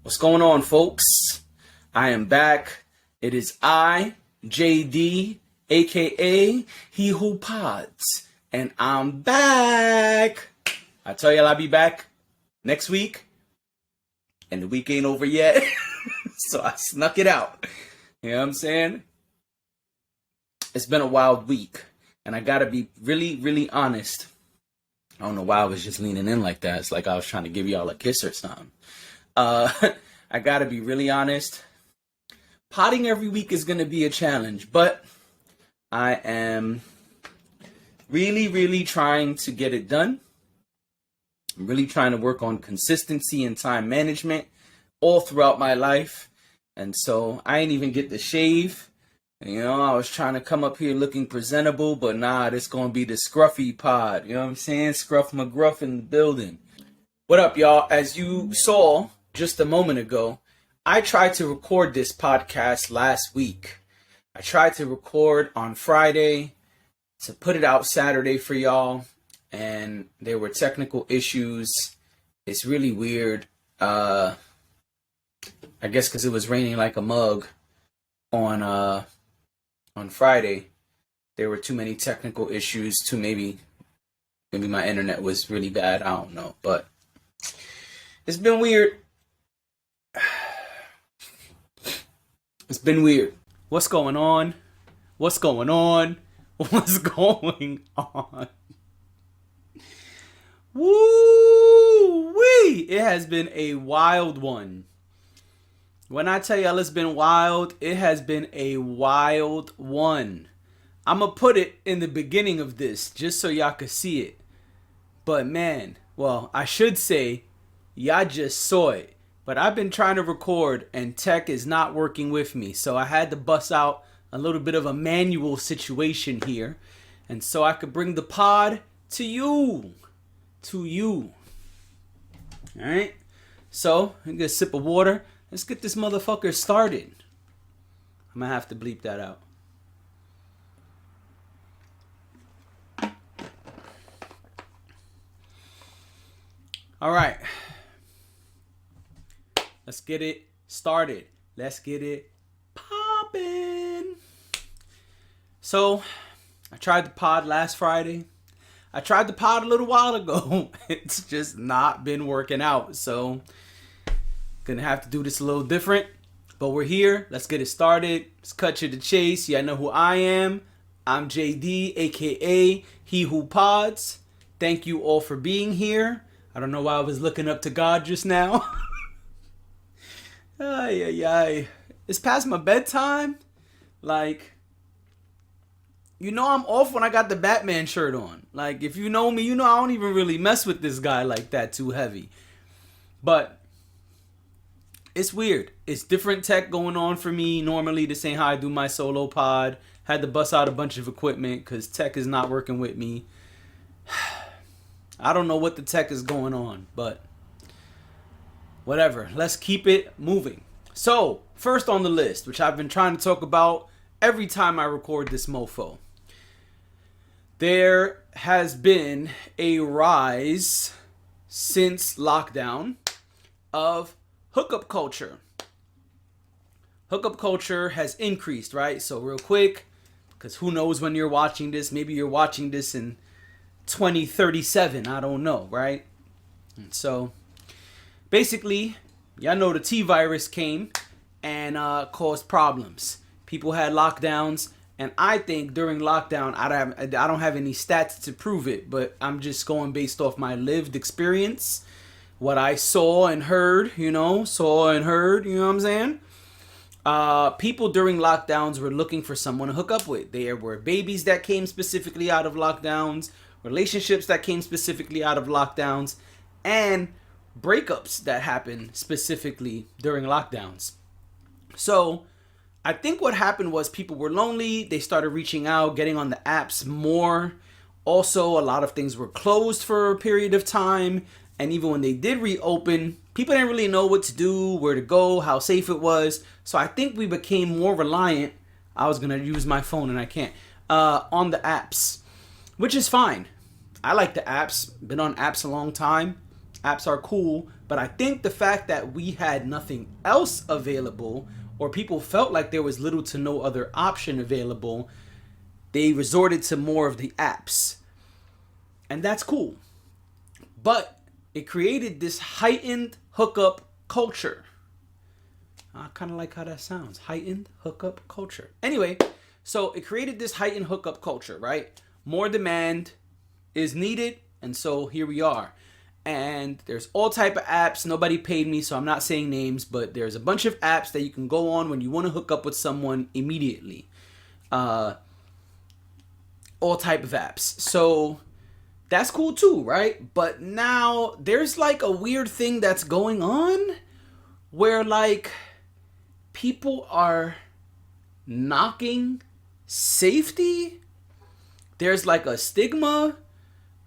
What's going on, folks? I am back. It is I, JD, aka He Who Pods, and I'm back. I tell y'all I'll be back next week, and the week ain't over yet, so I snuck it out. You know what I'm saying? It's been a wild week, and I gotta be really honest. I don't know why I was just leaning in like that. It's like I was trying to give y'all a kiss or something. I gotta be really honest. Potting every week is gonna be a challenge, but I am really trying to get it done. I'm really trying to work on consistency and time management all throughout my life. And so I ain't even get to shave. You know, I was trying to come up here looking presentable, but nah, this gonna be the scruffy pod. You know what I'm saying? Scruff McGruff in the building. What up, y'all? As you saw just a moment ago, I tried to record this podcast last week. I tried to record on Friday to put it out Saturday for y'all, and there were technical issues. It's really weird. I guess because it was raining like a mug on Friday. There were too many technical issues. Maybe my internet was really bad. I don't know, but it's been weird. It's been weird. What's going on? What's going on? What's going on? Woo-wee! It has been a wild one. When I tell y'all it's been wild, it has been a wild one. I'm going to put it in the beginning of this just so y'all can see it. But man, well, I should say, y'all just saw it. But I've been trying to record and tech is not working with me. So I had to bust out a little bit of a manual situation here. And so I could bring the pod to you. Alright? So, I get a sip of water. Let's get this motherfucker started. I'm gonna have to bleep that out. Alright. Let's get it started. Let's get it poppin'. So, I tried the pod last Friday. I tried the pod a little while ago. It's just not been working out. So, gonna have to do this a little different. But we're here. Let's get it started. Let's cut to the chase. Yeah, I know who I am. I'm JD, aka He Who Pods. Thank you all for being here. I don't know why I was looking up to God just now. Ay. It's past my bedtime. Like, you know I'm off when I got the Batman shirt on. Like, if you know me, you know I don't even really mess with this guy like that too heavy. But it's weird. It's different tech going on for me. Normally, this ain't how I do my solo pod. Had to bust out a bunch of equipment because tech is not working with me. I don't know what the tech is going on, but whatever. Let's keep it moving. So, first on the list, which I've been trying to talk about every time I record this mofo. There has been a rise since lockdown of hookup culture. Hookup culture has increased, right? So real quick, because who knows when you're watching this. Maybe you're watching this in 2037. I don't know, right? And so basically, y'all know the T-virus came and caused problems. People had lockdowns, and I think during lockdown, I don't have any stats to prove it, but I'm just going based off my lived experience, what I saw and heard, you know what I'm saying? People during lockdowns were looking for someone to hook up with. There were babies that came specifically out of lockdowns, relationships that came specifically out of lockdowns, and breakups that happened specifically during lockdowns. So I think what happened was people were lonely. They started reaching out, getting on the apps more. Also, a lot of things were closed for a period of time. And even when they did reopen, people didn't really know what to do, where to go, how safe it was. So I think we became more reliant. I was going to use my phone and I can't. On the apps, which is fine. I like the apps. Been on apps a long time. Apps are cool, but I think the fact that we had nothing else available, or people felt like there was little to no other option available, they resorted to more of the apps. And that's cool. But it created this heightened hookup culture. I kind of like how that sounds. Heightened hookup culture. Anyway, so it created this heightened hookup culture, right? More demand is needed, and so here we are. And there's all type of apps. Nobody paid me, so I'm not saying names, but there's a bunch of apps that you can go on when you want to hook up with someone immediately. All type of apps. So that's cool too, right? But now there's like a weird thing that's going on where like people are knocking safety. There's like a stigma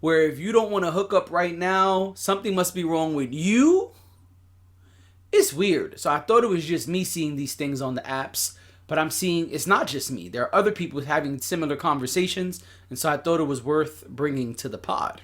where if you don't want to hook up right now, something must be wrong with you. It's weird. So I thought it was just me seeing these things on the apps, but I'm seeing it's not just me. There are other people having similar conversations, and so I thought it was worth bringing to the pod.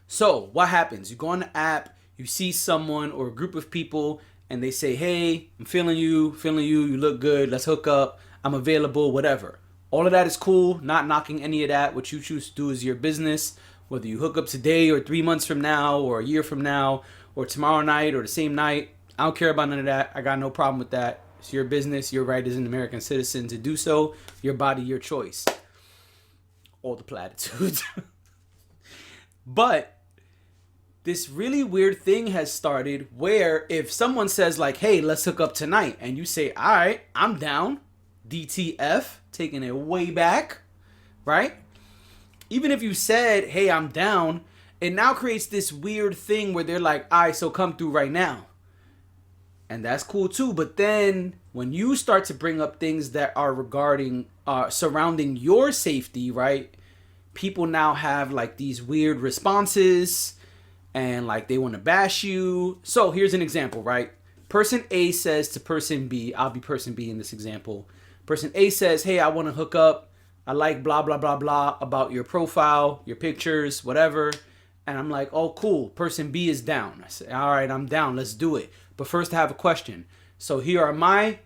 So what happens? You go on the app, you see someone or a group of people, and they say, hey, I'm feeling you, you look good, let's hook up, I'm available, whatever. All of that is cool, not knocking any of that. What you choose to do is your business, whether you hook up today or 3 months from now or a year from now or tomorrow night or the same night. I don't care about none of that. I got no problem with that. It's your business, your right as an American citizen to do so. Your body, your choice. All the platitudes. But this really weird thing has started where if someone says like, hey, let's hook up tonight, and you say, all right, I'm down, DTF, taking it way back, right? Even if you said, hey, I'm down, it now creates this weird thing where they're like, all right, so come through right now. And that's cool too. But then when you start to bring up things that are regarding, surrounding your safety, right? People now have like these weird responses and like they want to bash you. So here's an example, right? Person A says to person B, I'll be person B in this example. Person A says, hey, I want to hook up. I like blah, blah, blah, blah about your profile, your pictures, whatever. And I'm like, oh, cool. Person B is down. I say, all right, I'm down. Let's do it. But first I have a question. So here are my,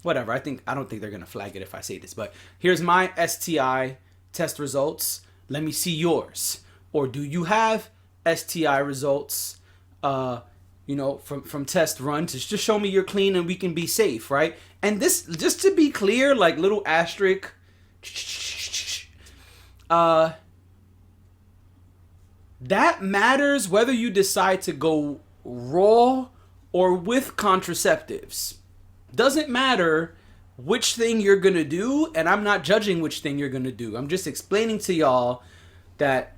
whatever. I don't think they're going to flag it if I say this. But here's my STI test results. Let me see yours. Or do you have STI results? From test runs, just show me you're clean and we can be safe, right? And this, just to be clear, like little asterisk, that matters whether you decide to go raw or with contraceptives. Doesn't matter which thing you're gonna do, and I'm not judging which thing you're gonna do. I'm just explaining to y'all that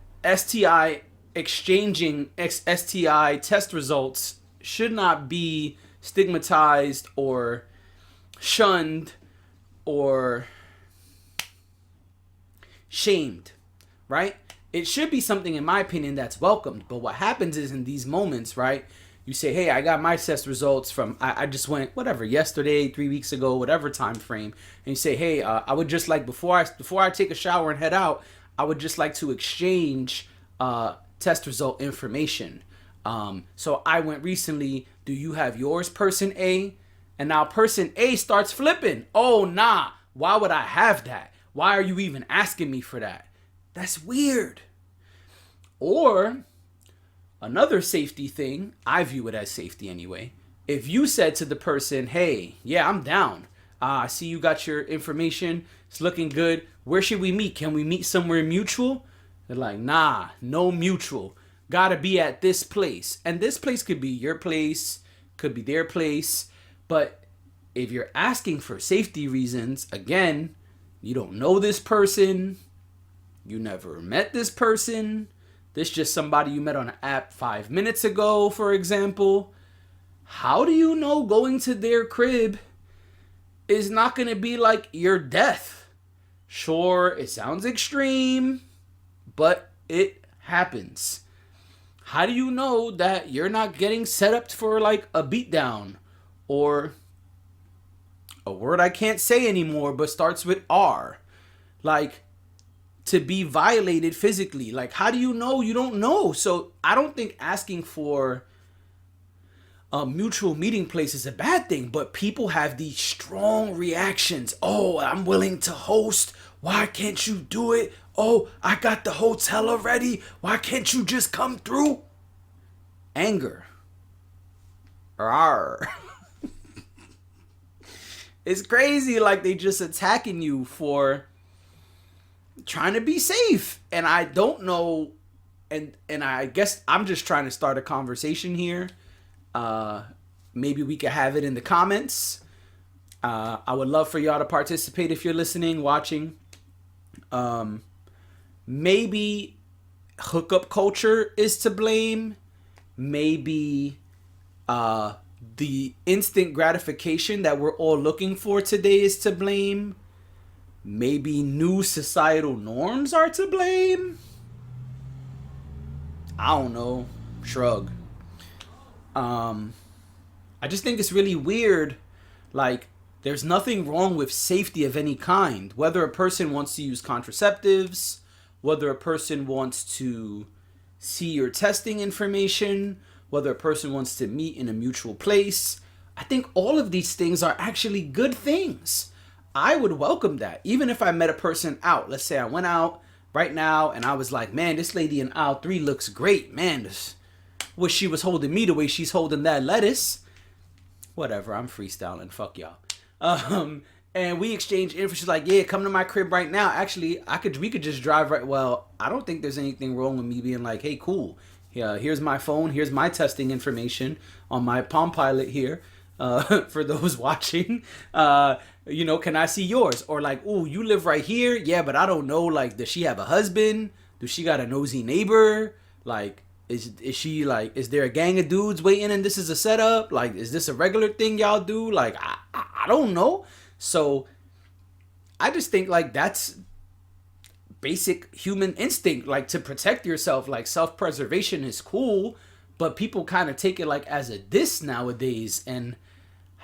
exchanging STI test results should not be stigmatized or shunned or shamed, right? It should be something, in my opinion, that's welcomed. But what happens is in these moments, right, you say, hey, I got my test results from, I just went, whatever, yesterday, 3 weeks ago, whatever time frame. And you say, hey, I would just like, before I take a shower and head out, I would just like to exchange test result information. So I went recently, do you have yours, person A? And now person A starts flipping. Oh, nah, why would I have that? Why are you even asking me for that? That's weird. Or another safety thing, I view it as safety anyway. If you said to the person, hey, yeah, I'm down. I see you got your information. It's looking good. Where should we meet? Can we meet somewhere mutual? They're like, nah, no mutual. Gotta be at this place. And this place could be your place, could be their place. But if you're asking for safety reasons, again, you don't know this person. You never met this person. This just somebody you met on an app 5 minutes ago, for example. How do you know going to their crib is not going to be like your death? Sure, it sounds extreme, but it happens. How do you know that you're not getting set up for like a beatdown or a word I can't say anymore but starts with R? Like, to be violated physically. Like, how do you know? You don't know. So I don't think asking for a mutual meeting place is a bad thing, but people have these strong reactions. Oh, I'm willing to host. Why can't you do it? Oh, I got the hotel already. Why can't you just come through? Anger. Rawr. It's crazy. Like, they just attacking you for trying to be safe. And I don't know. And I guess I'm just trying to start a conversation here. Maybe we could have it in the comments. I would love for y'all to participate if you're listening, watching. Maybe hookup culture is to blame. Maybe the instant gratification that we're all looking for today is to blame. Maybe new societal norms are to blame. I don't know. Shrug. I just think it's really weird. Like, there's nothing wrong with safety of any kind. Whether a person wants to use contraceptives, whether a person wants to see your testing information, whether a person wants to meet in a mutual place. I think all of these things are actually good things. I would welcome that. Even if I met a person out. Let's say I went out right now and I was like, man, this lady in aisle 3 looks great. Man, wish she was holding me the way she's holding that lettuce. Whatever, I'm freestyling. Fuck y'all. And we exchange info. She's like, yeah, come to my crib right now. Actually, we could just drive right. Well, I don't think there's anything wrong with me being like, hey, cool. Yeah, here's my phone. Here's my testing information on my Palm Pilot here. For those watching, can I see yours? Or like, ooh, you live right here. Yeah, but I don't know. Like, does she have a husband? Does she got a nosy neighbor? Like, is she like, is there a gang of dudes waiting and this is a setup? Like, is this a regular thing y'all do? Like, I don't know. So I just think like that's basic human instinct, like to protect yourself. Like, self-preservation is cool, but people kind of take it like as a diss nowadays. And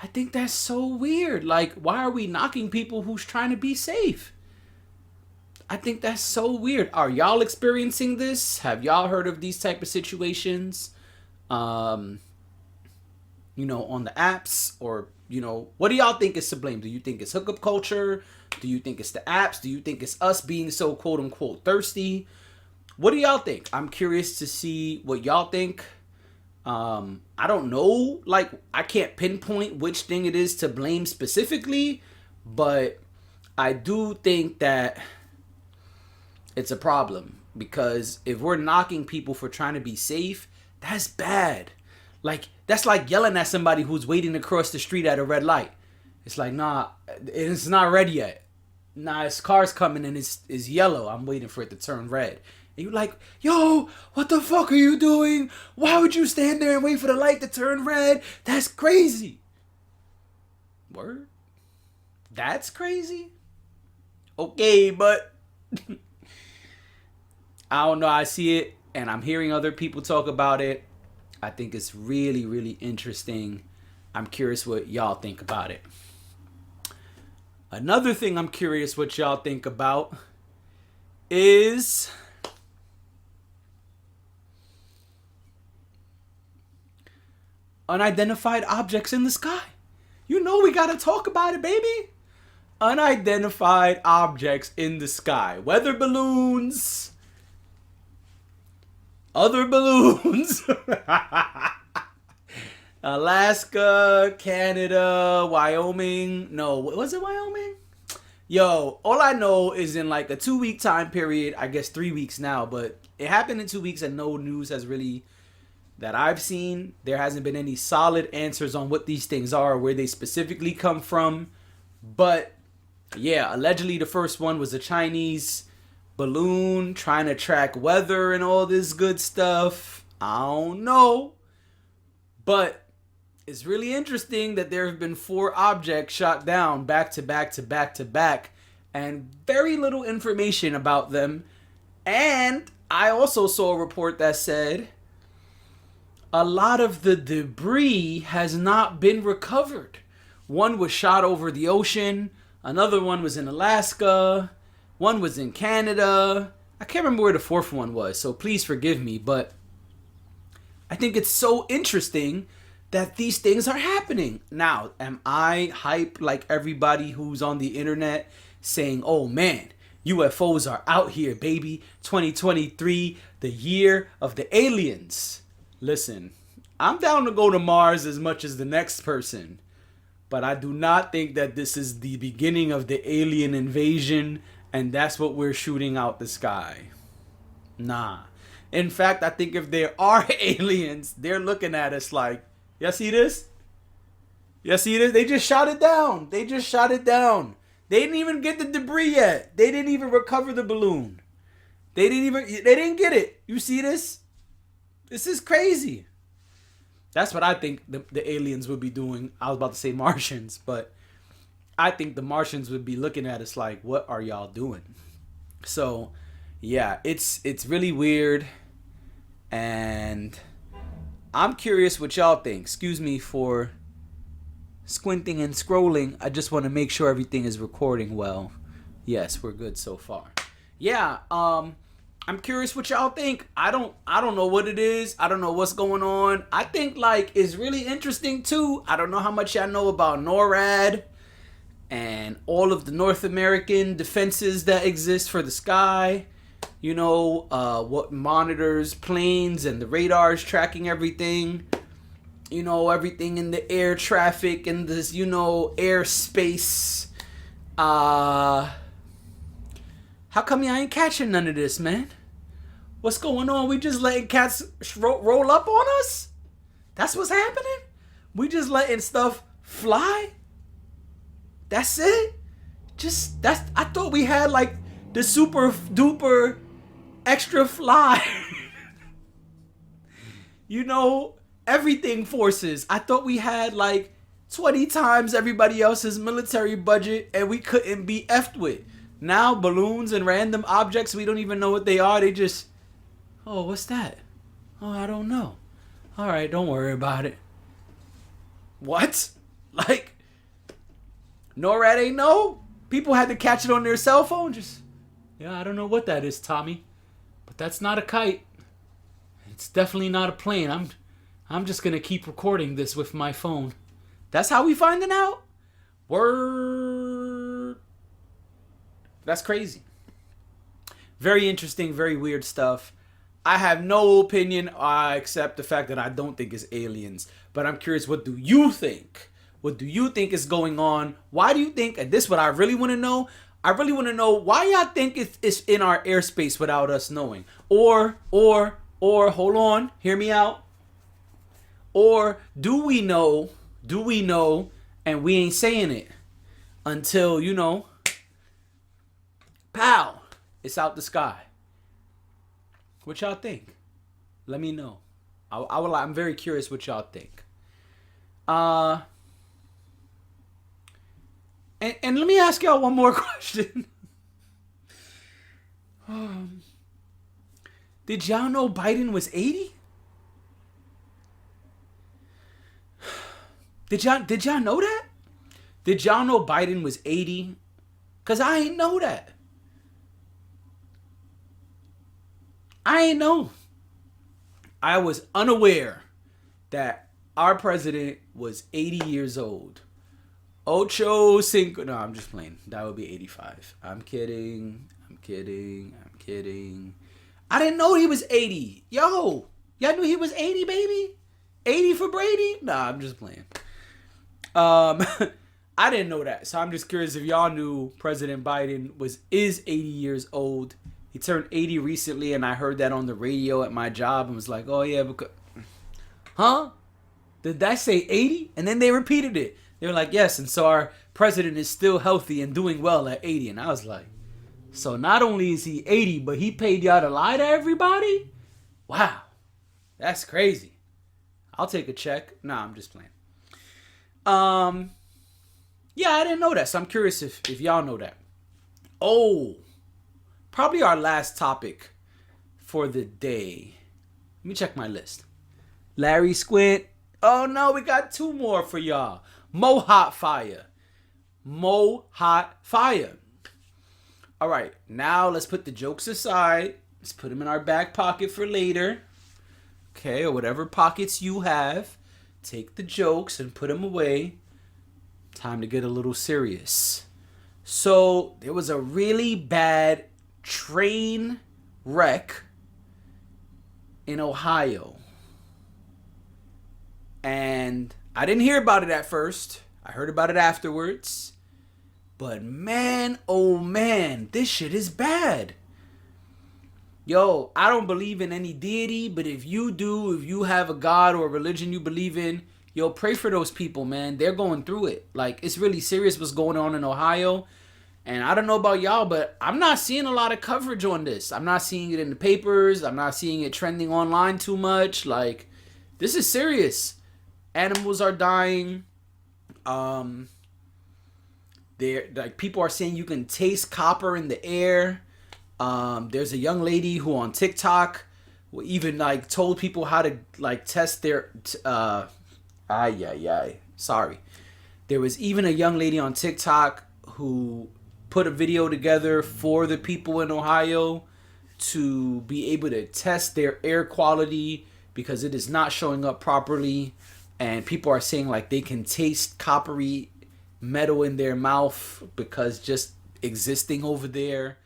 I think that's so weird. Like, why are we knocking people who's trying to be safe? I think that's so weird. Are y'all experiencing this? Have y'all heard of these type of situations? On the apps, or, what do y'all think is to blame? Do you think it's hookup culture? Do you think it's the apps? Do you think it's us being so quote unquote thirsty? What do y'all think? I'm curious to see what y'all think. I don't know. Like, I can't pinpoint which thing it is to blame specifically, but I do think that it's a problem, because if we're knocking people for trying to be safe, that's bad. Like, that's like yelling at somebody who's waiting to cross the street at a red light. It's like, nah, it's not red yet. Nah, his car's coming and it's yellow. I'm waiting for it to turn red. And you're like, yo, what the fuck are you doing? Why would you stand there and wait for the light to turn red? That's crazy. Word? That's crazy? Okay, but I don't know. I see it and I'm hearing other people talk about it. I think it's really, really interesting. I'm curious what y'all think about it. Another thing I'm curious what y'all think about is unidentified objects in the sky. You know we gotta talk about it, baby. Unidentified objects in the sky. Weather balloons. Other balloons. Alaska, Canada, Wyoming. No, was it Wyoming? Yo, all I know is in like a 2-week time period, I guess 3 weeks now, but it happened in 2 weeks and no news has really, that I've seen, there hasn't been any solid answers on what these things are, where they specifically come from. But yeah, allegedly the first one was a Chinese balloon trying to track weather and all this good stuff. I don't know. But it's really interesting that there have been 4 objects shot down back to back to back to back, and very little information about them. And I also saw a report that said a lot of the debris has not been recovered. One was shot over the ocean. Another one was in Alaska. One was in Canada. I can't remember where the fourth one was, so please forgive me, but I think it's so interesting that these things are happening. Now, am I hype like everybody who's on the internet saying, oh man, UFOs are out here, baby. 2023, the year of the aliens. Listen, I'm down to go to Mars as much as the next person, but I do not think that this is the beginning of the alien invasion and that's what we're shooting out the sky. Nah. In fact, I think if there are aliens, they're looking at us like, y'all see this? Y'all see this? They just shot it down. They just shot it down. They didn't even get the debris yet. They didn't even recover the balloon. They didn't get it. You see this? This is crazy. That's what I think the aliens would be doing. I was about to say Martians, but I think the Martians would be looking at us like, what are y'all doing? So, yeah, it's really weird. And I'm curious what y'all think. Excuse me for squinting and scrolling. I just want to make sure everything is recording well. Yes, we're good so far. Yeah, I'm curious what y'all think. I don't know what it is. I don't know what's going on. I think like it's really interesting too. I don't know how much y'all know about NORAD and all of the North American defenses that exist for the sky. You know, what monitors planes and the radars tracking everything. You know, everything in the air traffic and this, you know, airspace. How come y'all ain't catching none of this, man? What's going on? We just letting cats roll up on us? That's what's happening? We just letting stuff fly? That's it? I thought we had like the super duper extra fly. You know, everything forces. I thought we had like 20 times everybody else's military budget and we couldn't be effed with. Now balloons and random objects, we don't even know what they are. They just, oh, what's that? Oh, I don't know. All right, don't worry about it. What? Like, NORAD ain't know? People had to catch it on their cell phone. Just, yeah, I don't know what that is, Tommy. But that's not a kite. It's definitely not a plane. I'm just going to keep recording this with my phone. That's how we finding out? Word. That's crazy. Very interesting, very weird stuff. I have no opinion except the fact that I don't think it's aliens. But I'm curious, what do you think? What do you think is going on? Why do you think, and this is what I really want to know, I really want to know why y'all think it's in our airspace without us knowing. Or, hold on, hear me out. Or do we know, and we ain't saying it until, you know, pow, it's out the sky. What y'all think? Let me know. I'm very curious what y'all think. And let me ask y'all one more question. Did y'all know Biden was 80? Did y'all know that? Did y'all know Biden was 80? Cause I ain't know that. I ain't know. I was unaware that our president was 80 years old. Ocho Cinco. No, I'm just playing. That would be 85. I'm kidding. I didn't know he was 80. Yo, y'all knew he was 80, baby? 80 for Brady? Nah, I'm just playing. I didn't know that. So I'm just curious if y'all knew President Biden is 80 years old. He turned 80 recently, and I heard that on the radio at my job and was like, oh, yeah, because... Huh? Did that say 80? And then they repeated it. They were like, yes, and so our president is still healthy and doing well at 80. And I was like, so not only is he 80, but he paid y'all to lie to everybody? Wow. That's crazy. I'll take a check. Nah, I'm just playing. Yeah, I didn't know that, so I'm curious if y'all know that. Oh, probably our last topic for the day. Let me check my list. Larry Squint. Oh no, we got two more for y'all. Mo Hot Fire. All right, now let's put the jokes aside. Let's put them in our back pocket for later. Okay, or whatever pockets you have. Take the jokes and put them away. Time to get a little serious. So, there was a really bad train wreck in Ohio. And I didn't hear about it at first. I heard about it afterwards. But man, oh man, this shit is bad. Yo, I don't believe in any deity, but if you do, if you have a God or a religion you believe in, yo, pray for those people, man. They're going through it. Like, it's really serious what's going on in Ohio. And I don't know about y'all, but I'm not seeing a lot of coverage on this. I'm not seeing it in the papers. I'm not seeing it trending online too much. Like, this is serious. Animals are dying. They're like, people are saying you can taste copper in the air. There's a young lady who on TikTok even like told people how to like test their sorry. There was even a young lady on TikTok who put a video together for the people in Ohio to be able to test their air quality because it is not showing up properly, and people are saying like they can taste coppery metal in their mouth because just existing over there.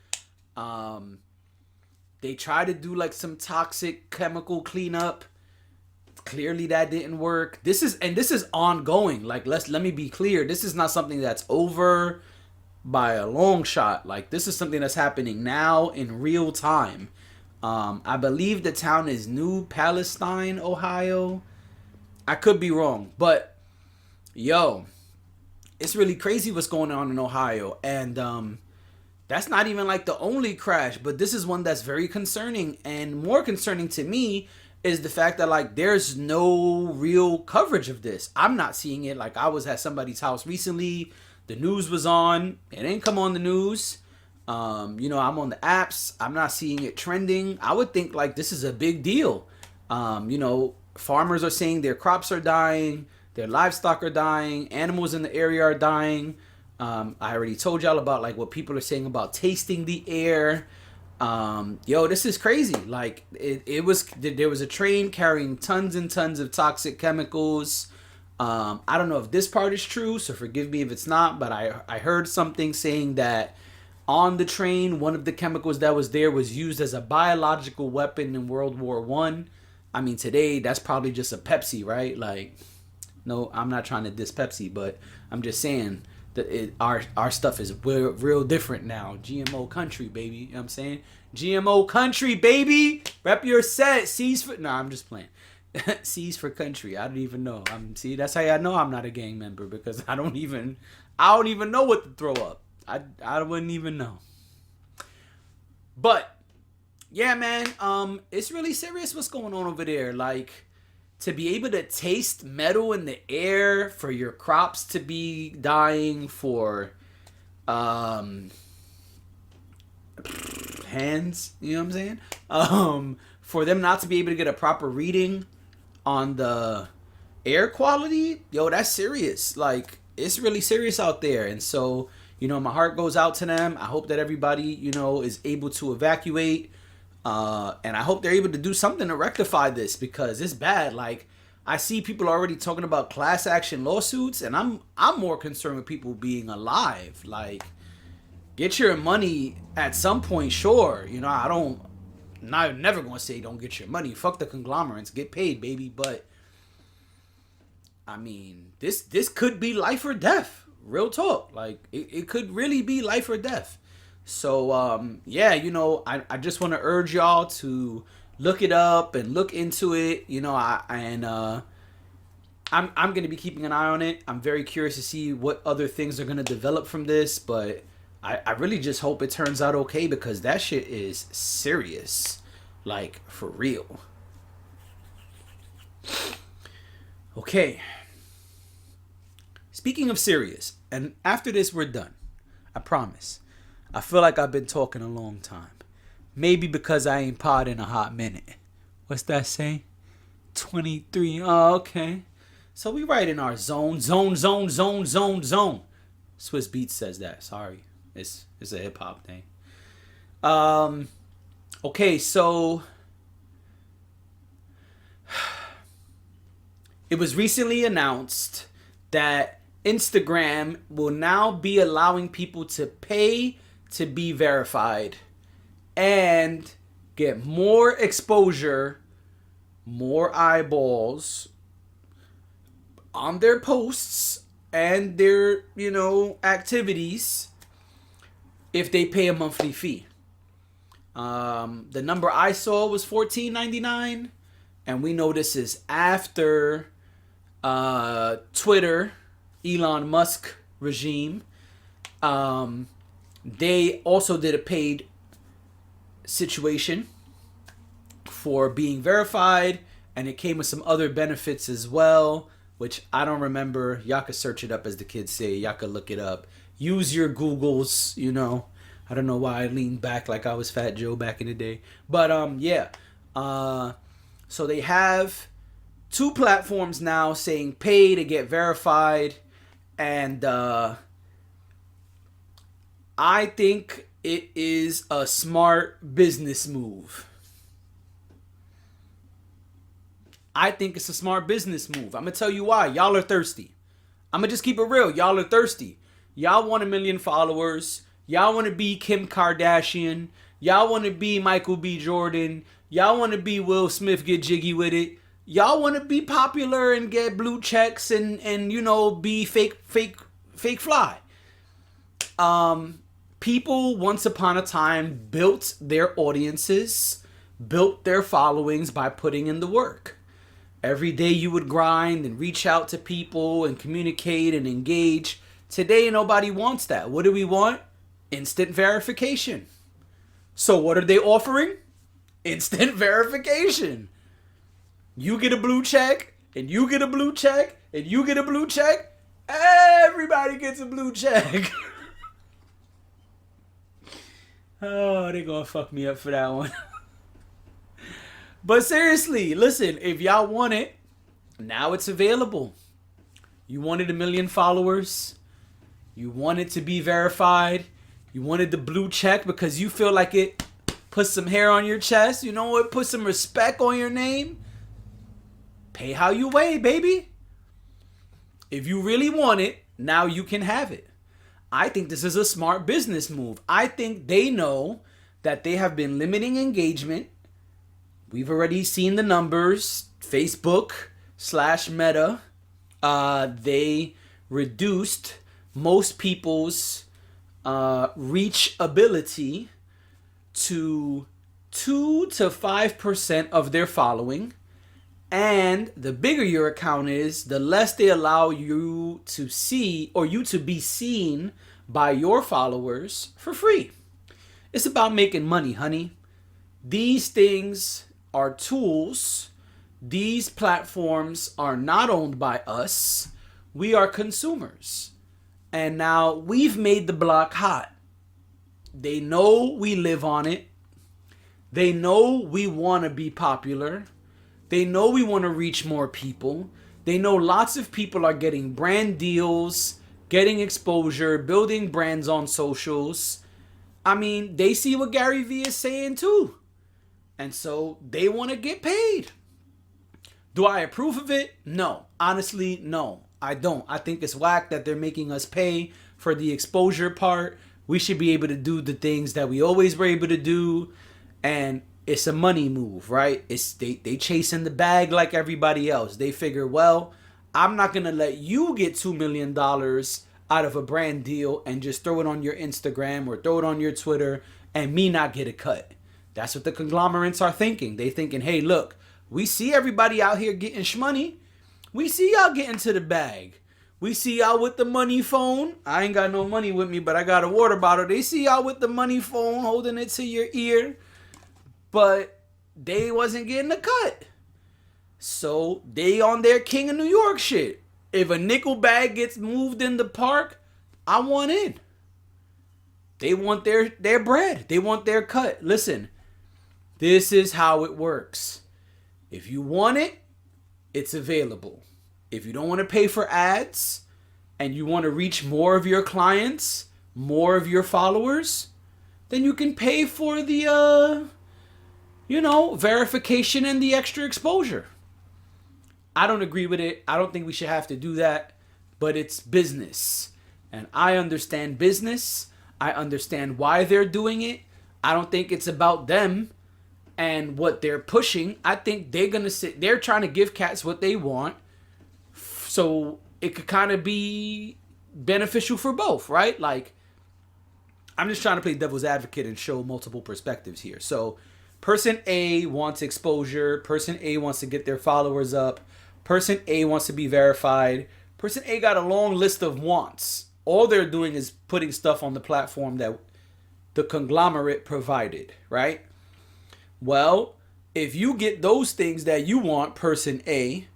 They tried to do like some toxic chemical cleanup. Clearly that didn't work. This is ongoing. Like, let me be clear. This is not something that's over by a long shot. Like, this is something that's happening now in real time. I believe the town is New Palestine, Ohio. I could be wrong, but yo, it's really crazy what's going on in Ohio. And that's not even like the only crash, but this is one that's very concerning. And more concerning to me is the fact that like there's no real coverage of this. I'm not seeing it. Like, I was at somebody's house recently. The news was on. It ain't come on the news. I'm on the apps. I'm not seeing it trending. I would think like this is a big deal. Farmers are saying their crops are dying. Their livestock are dying. Animals in the area are dying. I already told y'all about like what people are saying about tasting the air. This is crazy. Like there was a train carrying tons and tons of toxic chemicals. I don't know if this part is true, so forgive me if it's not, but I heard something saying that on the train, one of the chemicals that was there was used as a biological weapon in World War I. I mean, today that's probably just a Pepsi, right? Like, no, I'm not trying to diss Pepsi, but I'm just saying that our stuff is real different now. GMO country, baby. You know what I'm saying? GMO country, baby. Rep your set. C's for... Nah, I'm just playing. C's for country. I don't even know. See, that's how I know I'm not a gang member, because I don't even know what to throw up. I wouldn't even know. But yeah, man, it's really serious what's going on over there. Like, to be able to taste metal in the air, for your crops to be dying, for hands, you know what I'm saying? For them not to be able to get a proper reading on the air quality, yo, that's serious. Like, it's really serious out there. And so, my heart goes out to them. I hope that everybody, is able to evacuate. And I hope they're able to do something to rectify this, because it's bad. Like, I see people already talking about class action lawsuits, and I'm more concerned with people being alive. Like, get your money at some point, sure. I'm never gonna say don't get your money. Fuck the conglomerates, get paid, baby. But I mean, this could be life or death. Real talk. Like, it could really be life or death. So, I just want to urge y'all to look it up and look into it. I'm going to be keeping an eye on it. I'm very curious to see what other things are going to develop from this, but I really just hope it turns out okay, because that shit is serious. Like, for real. Okay. Speaking of serious, and after this we're done. I promise. I feel like I've been talking a long time. Maybe because I ain't pod in a hot minute. What's that say? 23. Oh, okay. So we right in our zone. Swiss Beats says that. Sorry. It's a hip hop thing. Okay, so it was recently announced that Instagram will now be allowing people to pay to be verified and get more exposure, more eyeballs on their posts and their, activities if they pay a monthly fee. The number I saw was $14.99, and we know this is after Twitter, Elon Musk regime. They also did a paid situation for being verified, and it came with some other benefits as well, which I don't remember. Y'all could search it up, as the kids say. Y'all could look it up. Use your Googles, I don't know why I leaned back like I was Fat Joe back in the day. But yeah. So they have two platforms now saying pay to get verified. And I think it is a smart business move. I think it's a smart business move. I'm going to tell you why. Y'all are thirsty. I'm going to just keep it real. Y'all are thirsty. Y'all want 1 million followers. Y'all want to be Kim Kardashian. Y'all want to be Michael B. Jordan. Y'all want to be Will Smith, get jiggy with it. Y'all want to be popular and get blue checks and be fake fly. People once upon a time built their audiences, built their followings by putting in the work. Every day you would grind and reach out to people and communicate and engage. Today, nobody wants that. What do we want? Instant verification. So what are they offering? Instant verification. You get a blue check, and you get a blue check, and you get a blue check. Everybody gets a blue check. Oh, they're gonna fuck me up for that one. But seriously, listen, if y'all want it, now it's available. You wanted 1 million followers. You wanted to be verified. You wanted the blue check because you feel like it puts some hair on your chest. You know what? Put some respect on your name. Pay how you weigh, baby. If you really want it, now you can have it. I think this is a smart business move. I think they know that they have been limiting engagement. We've already seen the numbers. Facebook/Meta, they reduced most people's reachability to 2 to 5% of their following. And the bigger your account is, the less they allow you to see, or you to be seen by your followers for free. It's about making money, honey. These things are tools. These platforms are not owned by us. We are consumers. And now we've made the block hot. They know we live on it. They know we want to be popular. They know we want to reach more people. They know lots of people are getting brand deals, getting exposure, building brands on socials. I mean, they see what Gary Vee is saying too. And so they want to get paid. Do I approve of it? No. Honestly, no. I don't. I think it's whack that they're making us pay for the exposure part. We should be able to do the things that we always were able to do. And it's a money move, right? It's they chasing the bag like everybody else. They figure, well, I'm not going to let you get $2 million out of a brand deal and just throw it on your Instagram or throw it on your Twitter and me not get a cut. That's what the conglomerates are thinking. They thinking, hey, look, we see everybody out here getting shmoney. We see y'all getting to the bag. We see y'all with the money phone. I ain't got no money with me, but I got a water bottle. They see y'all with the money phone holding it to your ear. But they wasn't getting a cut. So they on their King of New York shit. If a nickel bag gets moved in the park, I want in. They want their bread. They want their cut. Listen, this is how it works. If you want it, it's available. If you don't want to pay for ads and you want to reach more of your clients, more of your followers, then you can pay for the, verification and the extra exposure. I don't agree with it. I don't think we should have to do that, but it's business. And I understand business. I understand why they're doing it. I don't think it's about them and what they're pushing. I think they're trying to give cats what they want. So it could kind of be beneficial for both, right? Like, I'm just trying to play devil's advocate and show multiple perspectives here. So person A wants exposure. Person A wants to get their followers up. Person A wants to be verified. Person A got a long list of wants. All they're doing is putting stuff on the platform that the conglomerate provided, right? Well, if you get those things that you want, person A,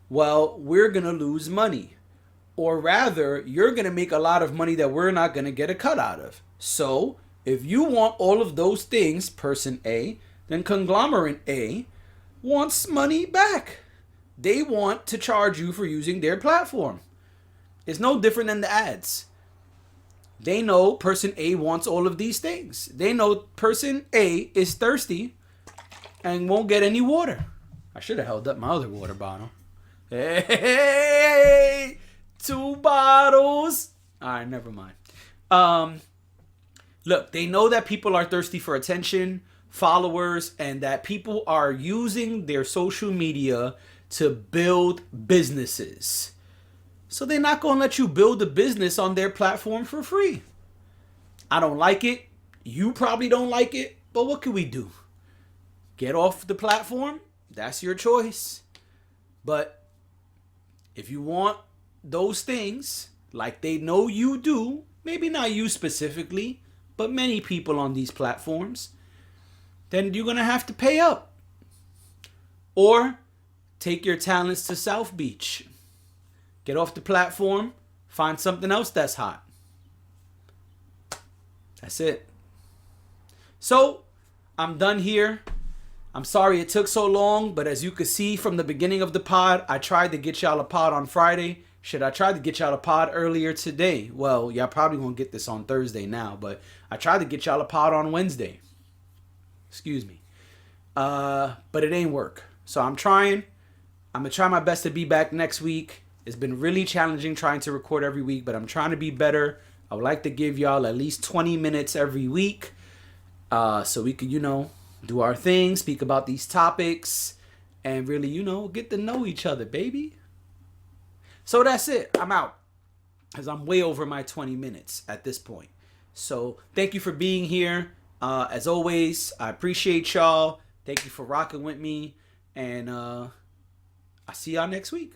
well, we're going to lose money. Or rather, you're going to make a lot of money that we're not going to get a cut out of. So, if you want all of those things, person A, then conglomerate A wants money back. They want to charge you for using their platform. It's no different than the ads. They know person A wants all of these things. They know person A is thirsty and won't get any water. I should have held up my other water bottle. Hey, 2 bottles. All right, never mind. Look, they know that people are thirsty for attention, followers, and that people are using their social media to build businesses. So they're not going to let you build a business on their platform for free. I don't like it. You probably don't like it. But what can we do? Get off the platform? That's your choice. But if you want those things, like they know you do, maybe not you specifically, but many people on these platforms, then you're going to have to pay up. Or take your talents to South Beach. Get off the platform, find something else that's hot. That's it. So, I'm done here. I'm sorry it took so long, but as you could see from the beginning of the pod, I tried to get y'all a pod on Friday. Shit, I tried to get y'all a pod earlier today. Well, y'all probably won't get this on Thursday now, but I tried to get y'all a pod on Wednesday. Excuse me. But it ain't work. So I'm trying. I'm going to try my best to be back next week. It's been really challenging trying to record every week, but I'm trying to be better. I would like to give y'all at least 20 minutes every week so we could, do our thing, speak about these topics, and really, get to know each other, baby. So that's it. I'm out because I'm way over my 20 minutes at this point. So thank you for being here. As always, I appreciate y'all. Thank you for rocking with me. And I'll see y'all next week.